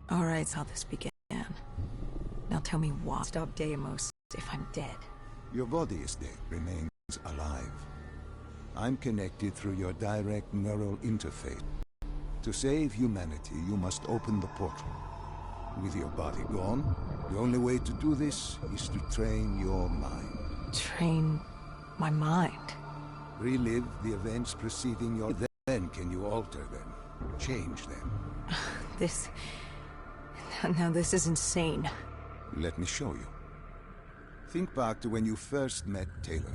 All right, that's how this began. Now tell me why. Stop Deimos if I'm dead. Your body is dead, remains alive. I'm connected through your direct neural interface. To save humanity, you must open the portal. With your body gone, the only way to do this is to train your mind. Train my mind? Relive the events preceding your... Then can you alter them, change them? This... Now this is insane. Let me show you. Think back to when you first met Taylor.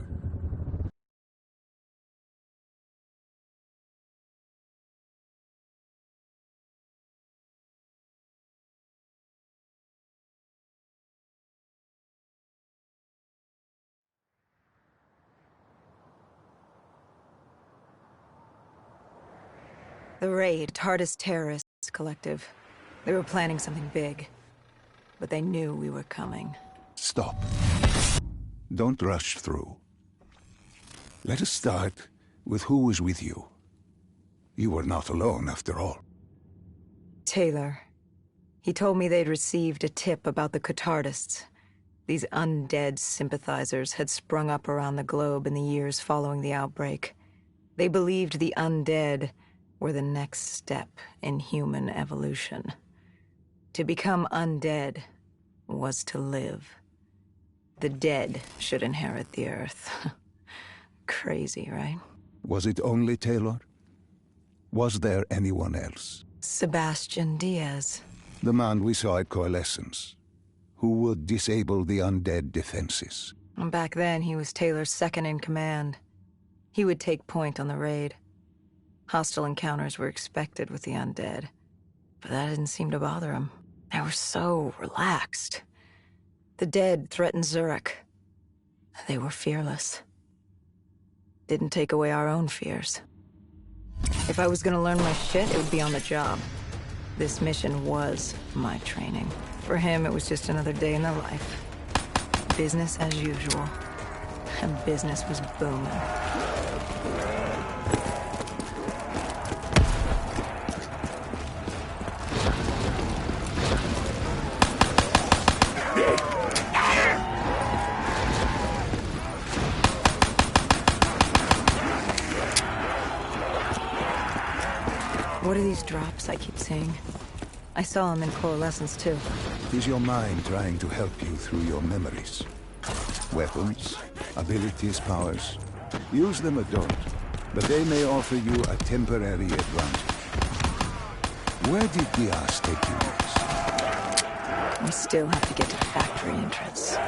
The Raid, TARDIS Terrorists Collective. They were planning something big. But they knew we were coming. Stop. Don't rush through. Let us start with who was with you. You were not alone, after all. Taylor. He told me they'd received a tip about the Catardists. These undead sympathizers had sprung up around the globe in the years following the outbreak. They believed the undead were the next step in human evolution. To become undead was to live. The dead should inherit the Earth. Crazy, right? Was it only Taylor? Was there anyone else? Sebastian Diaz. The man we saw at Coalescence, who would disable the undead defenses. And back then, he was Taylor's second in command. He would take point on the raid. Hostile encounters were expected with the undead, but that didn't seem to bother him. They were so relaxed. The dead threatened Zurich. They were fearless. Didn't take away our own fears. If I was gonna learn my shit, it would be on the job. This mission was my training. For him, it was just another day in the life. Business as usual. And business was booming. What are these drops I keep seeing? I saw them in Coalescence, too. It is your mind trying to help you through your memories. Weapons, abilities, powers. Use them or don't, but they may offer you a temporary advantage. Where did Diaz take you next? We still have to get to the factory entrance.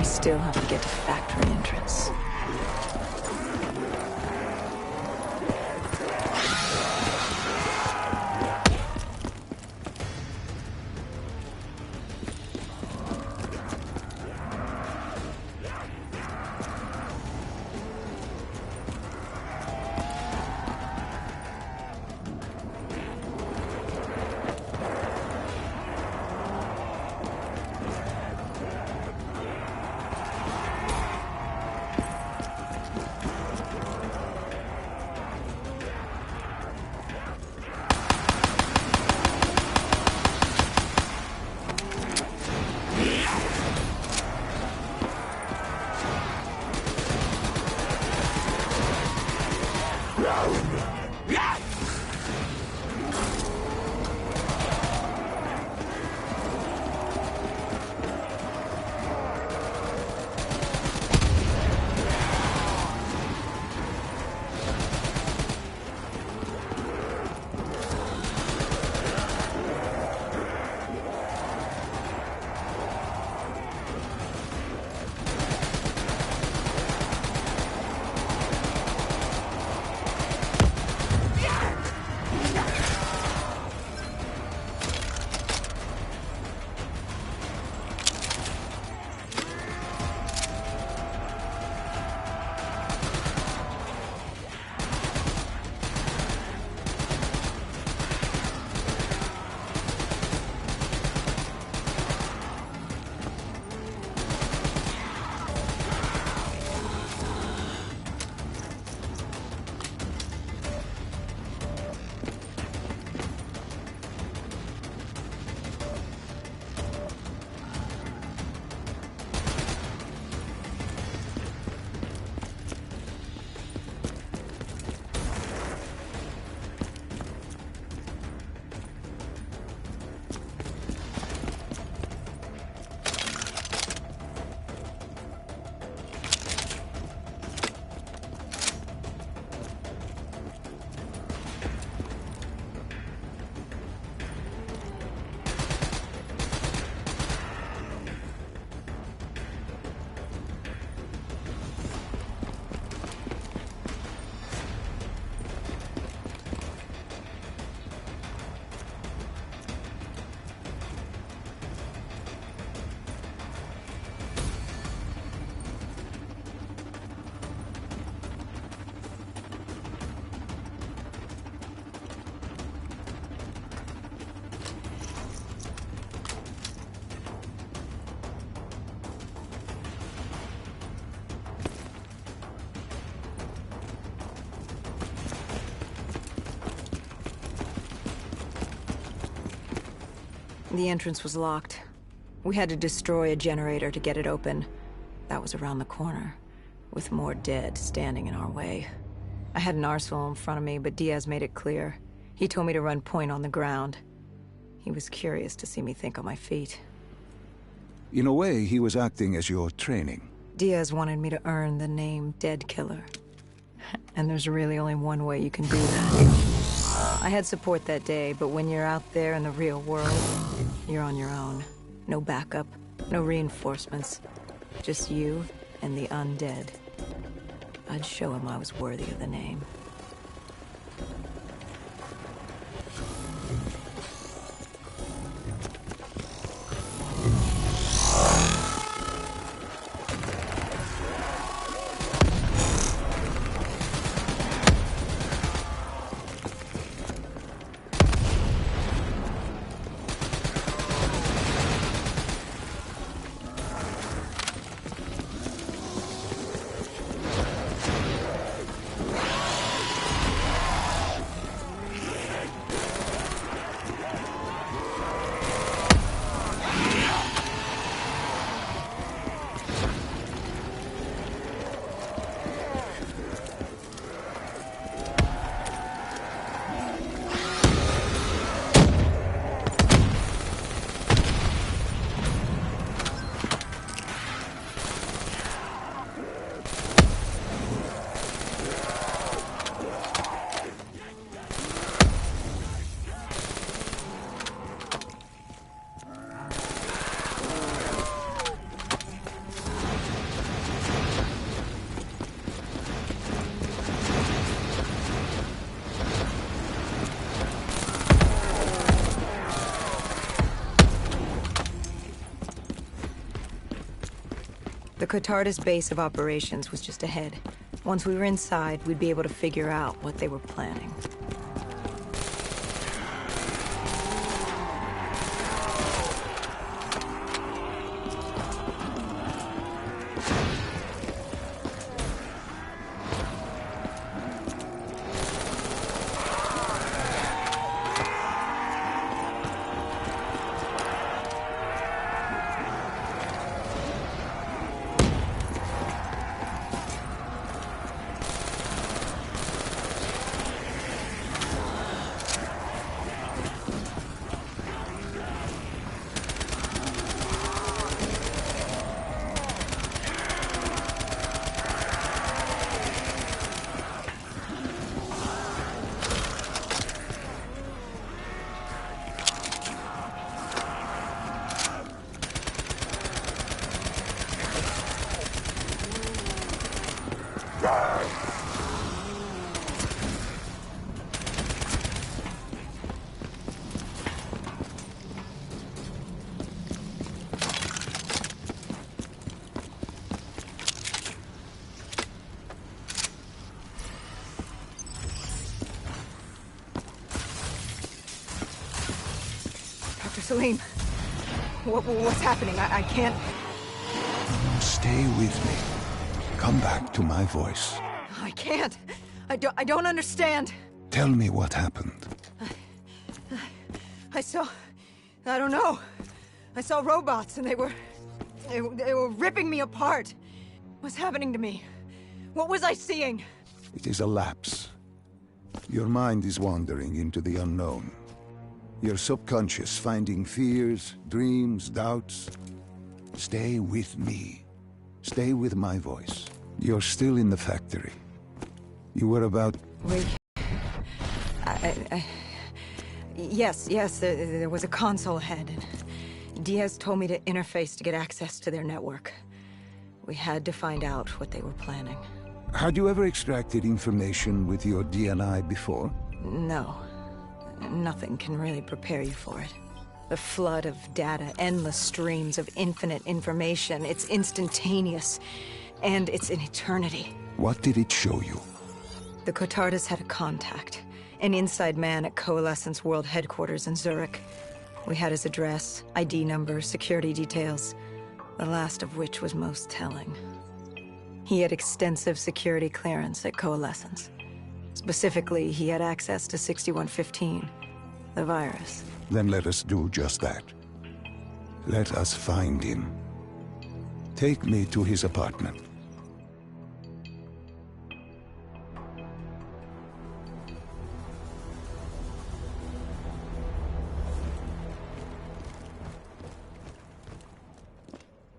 Still have to get to the factory entrance. The entrance was locked. We had to destroy a generator to get it open. That was around the corner, with more dead standing in our way. I had an arsenal in front of me, but Diaz made it clear. He told me to run point on the ground. He was curious to see me think on my feet. In a way, he was acting as your training. Diaz wanted me to earn the name Dead Killer. And there's really only one way you can do that. I had support that day, but when you're out there in the real world, you're on your own. No backup, no reinforcements. Just you and the undead. I'd show him I was worthy of the name. The Cotardis base of operations was just ahead. Once we were inside, we'd be able to figure out what they were planning. Salim, what's happening? I can't... Stay with me. Come back to my voice. I can't. I don't understand. Tell me what happened. I saw... I don't know. I saw robots and they were ripping me apart. What's happening to me? What was I seeing? It is a lapse. Your mind is wandering into the unknown. Your subconscious finding fears, dreams, doubts. Stay with me. Stay with my voice. You're still in the factory. You were about... Wait. Yes, there was a console ahead, and Diaz told me to interface to get access to their network. We had to find out what they were planning. Had you ever extracted information with your DNI before? No. Nothing can really prepare you for it. The flood of data, endless streams of infinite information, it's instantaneous, and it's an eternity. What did it show you? The Cotardis had a contact, an inside man at Coalescence World Headquarters in Zurich. We had his address, ID number, security details, the last of which was most telling. He had extensive security clearance at Coalescence. Specifically, he had access to 6115, the virus. Then let us do just that. Let us find him. Take me to his apartment.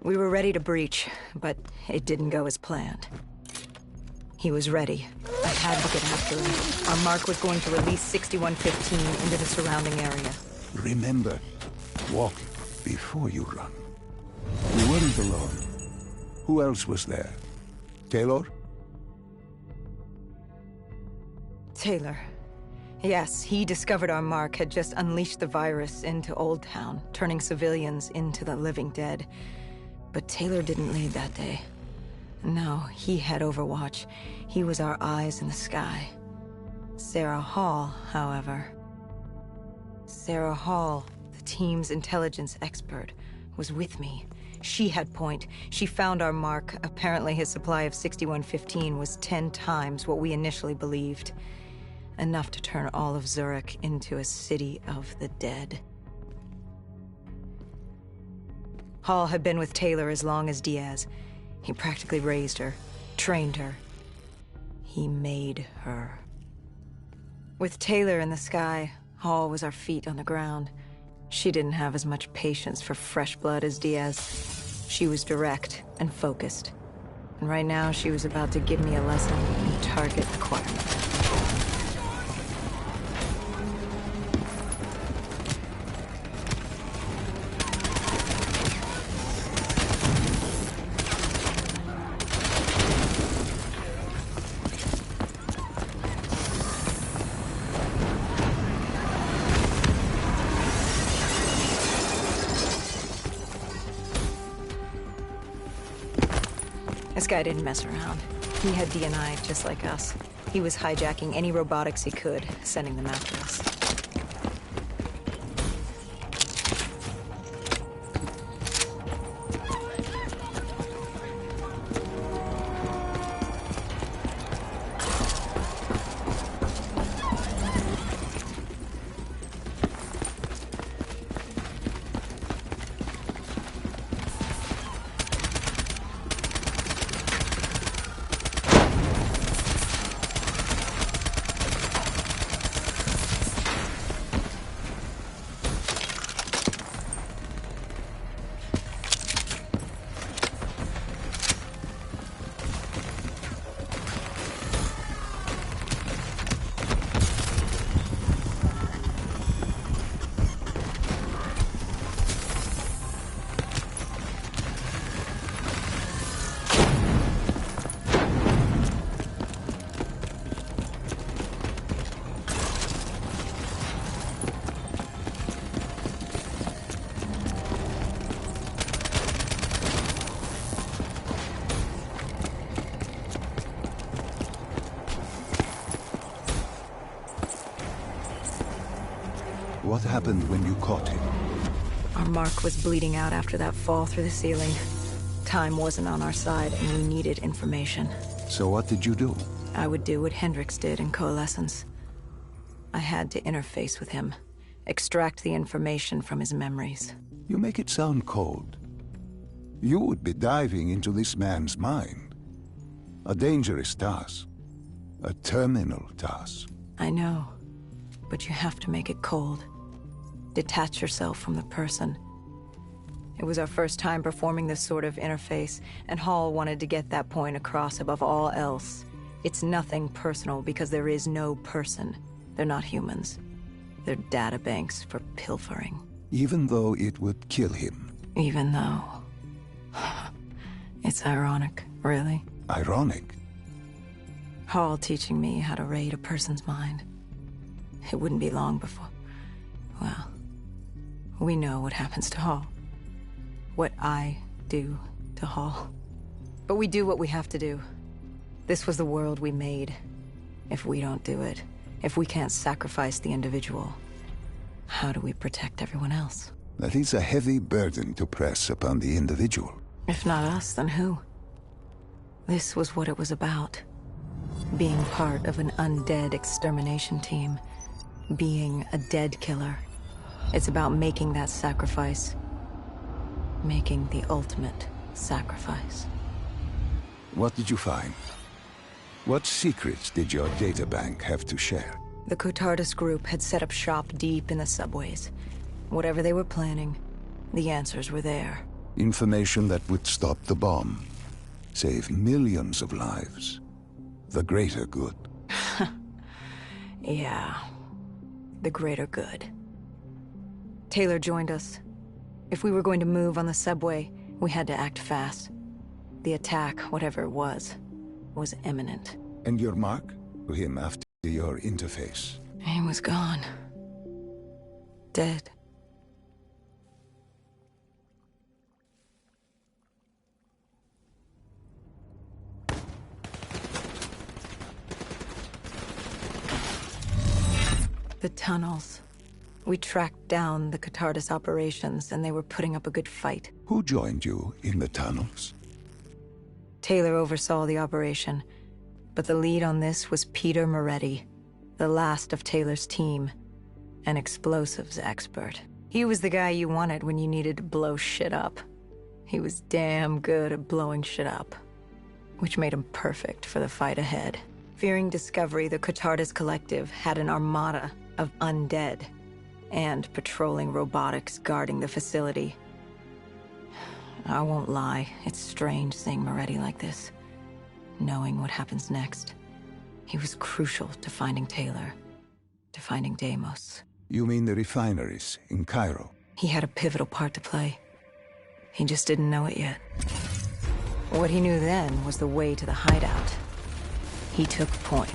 We were ready to breach, but it didn't go as planned. He was ready. I had to get after him. Our mark was going to release 6115 into the surrounding area. Remember, walk before you run. You weren't alone. Who else was there? Taylor? Taylor. Yes, he discovered our mark had just unleashed the virus into Old Town, turning civilians into the living dead. But Taylor didn't lead that day. No, he had Overwatch. He was our eyes in the sky. Sarah Hall, however... Sarah Hall, the team's intelligence expert, was with me. She had point. She found our mark. Apparently his supply of 6115 was 10 times what we initially believed. Enough to turn all of Zurich into a city of the dead. Hall had been with Taylor as long as Diaz. He practically raised her, trained her. He made her. With Taylor in the sky, Hall was our feet on the ground. She didn't have as much patience for fresh blood as Diaz. She was direct and focused. And right now, she was about to give me a lesson in target acquirement. This guy didn't mess around. He had DNI just like us. He was hijacking any robotics he could, sending them after us. What happened when you caught him? Our mark was bleeding out after that fall through the ceiling. Time wasn't on our side, and we needed information. So what did you do? I would do what Hendricks did in Coalescence. I had to interface with him, extract the information from his memories. You make it sound cold. You would be diving into this man's mind. A dangerous task. A terminal task. I know, but you have to make it cold. Detach yourself from the person. It was our first time performing this sort of interface, and Hall wanted to get that point across above all else. It's nothing personal because there is no person. They're not humans. They're data banks for pilfering. Even though it would kill him. Even though... It's ironic, really. Ironic? Hall teaching me how to raid a person's mind. It wouldn't be long before... Well, we know what happens to Hall. What I do to Hall. But we do what we have to do. This was the world we made. If we don't do it, if we can't sacrifice the individual, how do we protect everyone else? That is a heavy burden to press upon the individual. If not us, then who? This was what it was about. Being part of an undead extermination team. Being a dead killer. It's about making that sacrifice. making the ultimate sacrifice. What did you find? What secrets did your databank have to share? The Cotardus group had set up shop deep in the subways. Whatever they were planning, the answers were there. Information that would stop the bomb, save millions of lives. The greater good. Yeah, the greater good. Taylor joined us. If we were going to move on the subway, we had to act fast. The attack, whatever it was imminent. And your mark? To him after your interface. He was gone. Dead. The tunnels. We tracked down the Cotardus operations, and they were putting up a good fight. Who joined you in the tunnels? Taylor oversaw the operation, but the lead on this was Peter Moretti, the last of Taylor's team, an explosives expert. He was the guy you wanted when you needed to blow shit up. He was damn good at blowing shit up, which made him perfect for the fight ahead. Fearing discovery, the Cotardus Collective had an armada of undead and patrolling robotics guarding the facility. I won't lie, it's strange seeing Moretti like this, knowing what happens next. He was crucial to finding Taylor, to finding Deimos. You mean the refineries in Cairo? He had a pivotal part to play. He just didn't know it yet. What he knew then was the way to the hideout. He took point.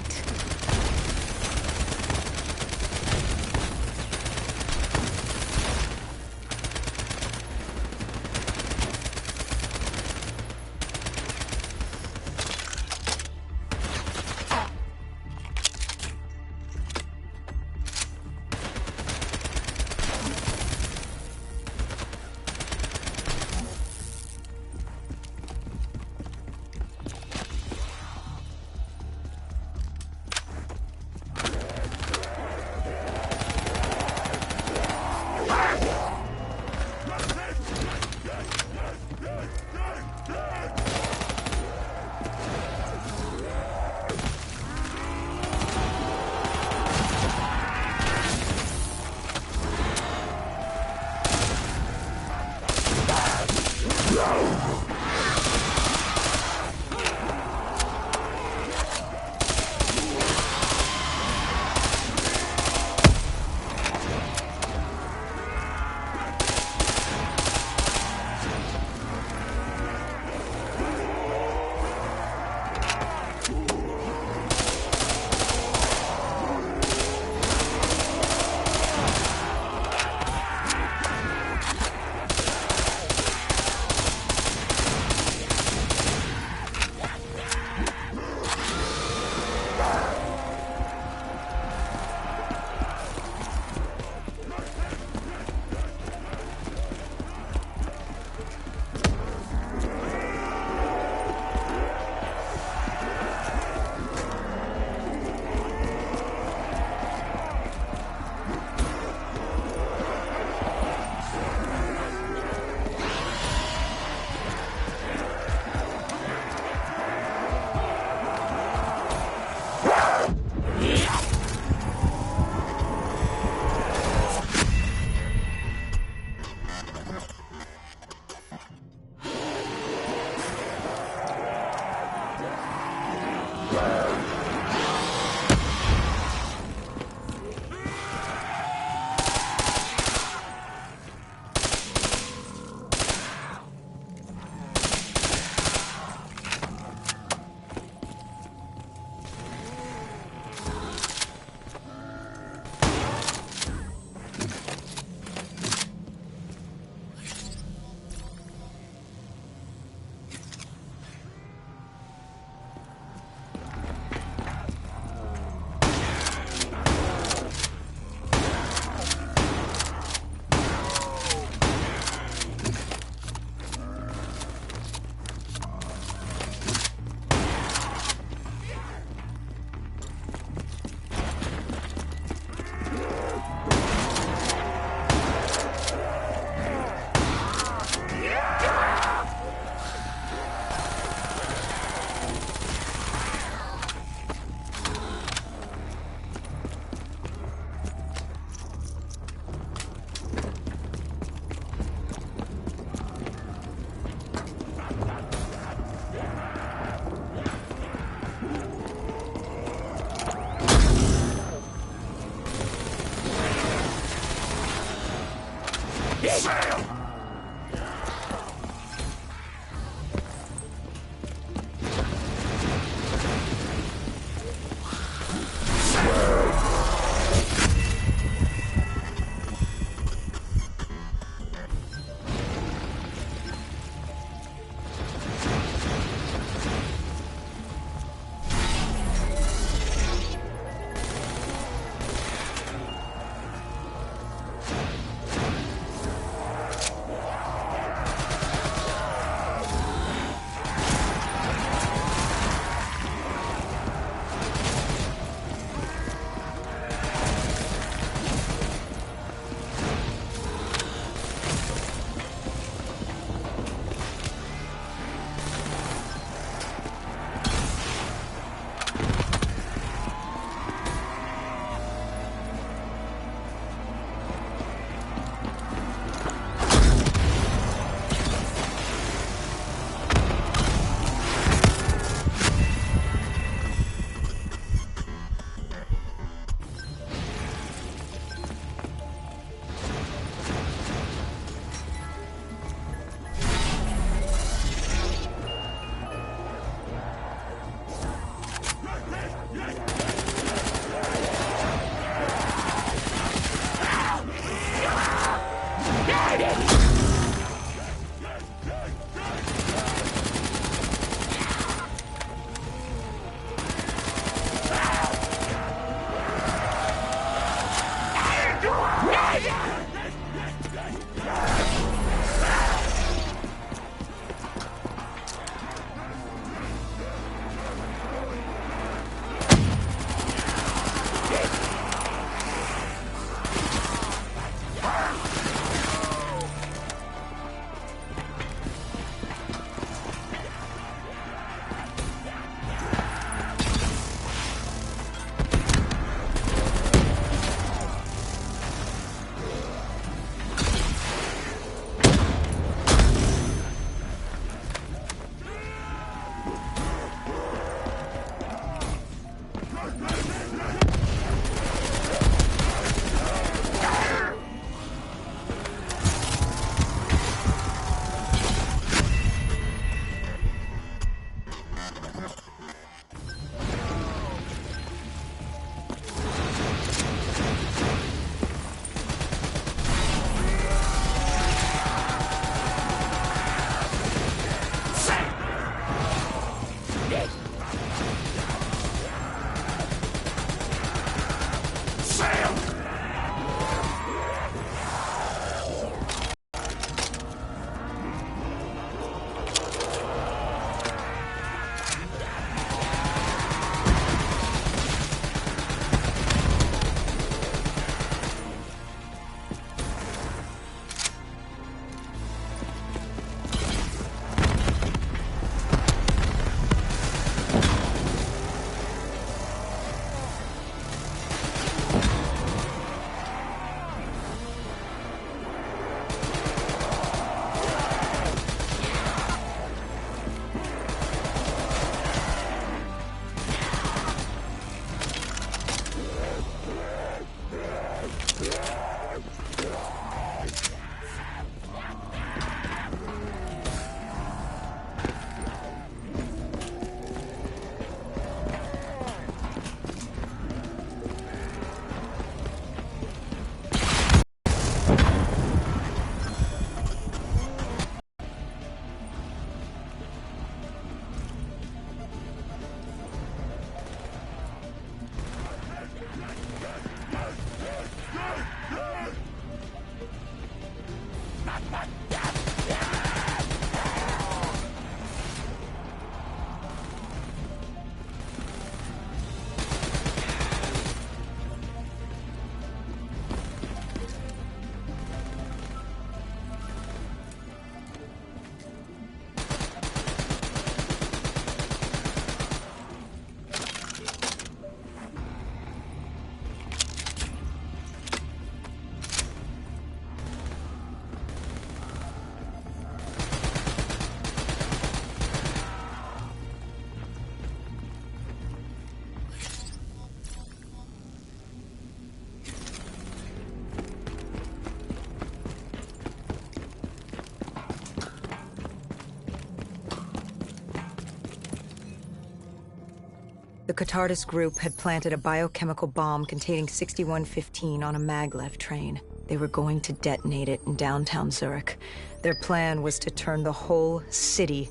The Catardus group had planted a biochemical bomb containing 6115 on a maglev train. They were going to detonate it in downtown Zurich. Their plan was to turn the whole city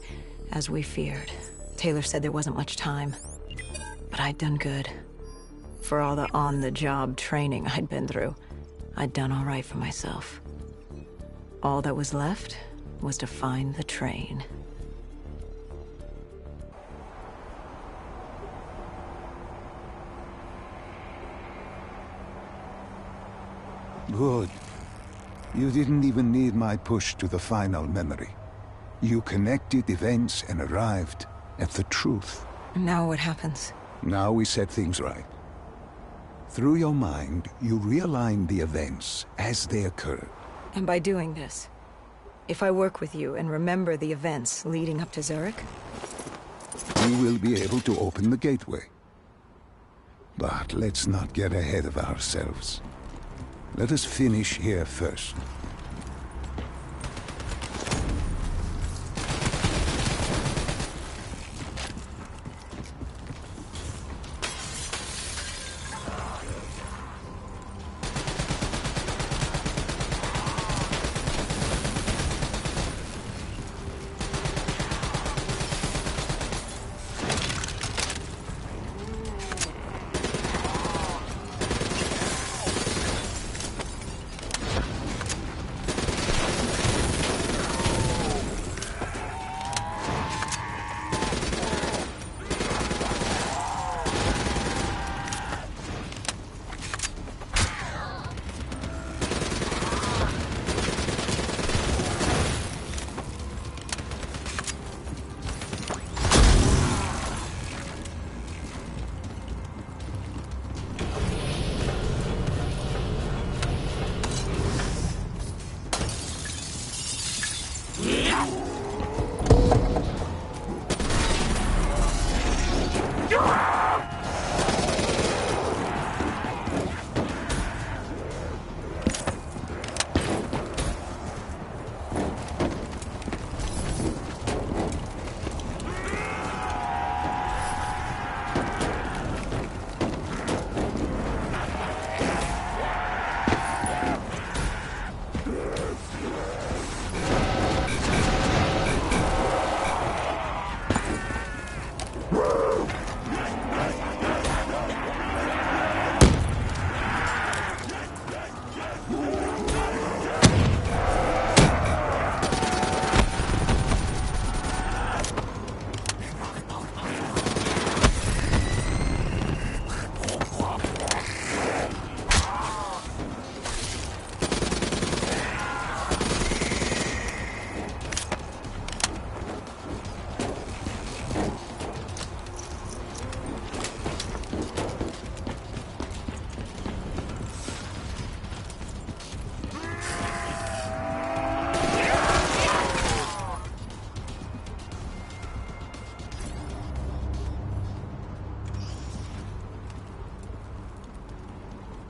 as we feared. Taylor said there wasn't much time, but I'd done good. For all the on-the-job training I'd been through, I'd done all right for myself. All that was left was to find the train. Good. You didn't even need my push to the final memory. You connected events and arrived at the truth. Now what happens? Now we set things right. Through your mind, you realign the events as they occurred. And by doing this, if I work with you and remember the events leading up to Zurich, we will be able to open the gateway. But let's not get ahead of ourselves. Let us finish here first.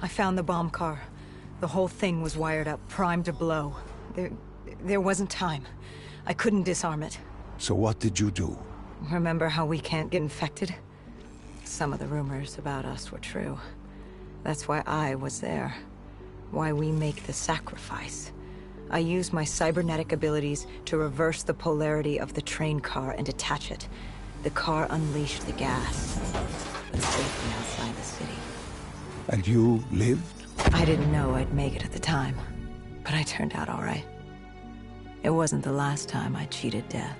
I found the bomb car. The whole thing was wired up, primed to blow. There wasn't time. I couldn't disarm it. So what did you do? Remember how we can't get infected? Some of the rumors about us were true. That's why I was there. Why we make the sacrifice. I used my cybernetic abilities to reverse the polarity of the train car and detach it. The car unleashed the gas. It's safely outside the city. And you lived? I didn't know I'd make it at the time, but I turned out all right. It wasn't the last time I cheated death.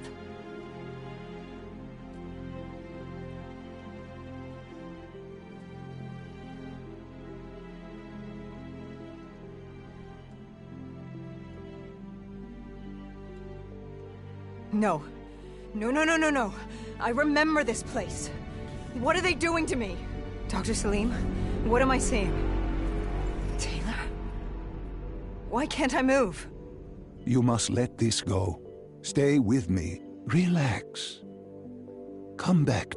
No. No. I remember this place. What are they doing to me? Dr. Salim, what am I seeing? Taylor? Why can't I move? You must let this go. Stay with me. Relax. Come back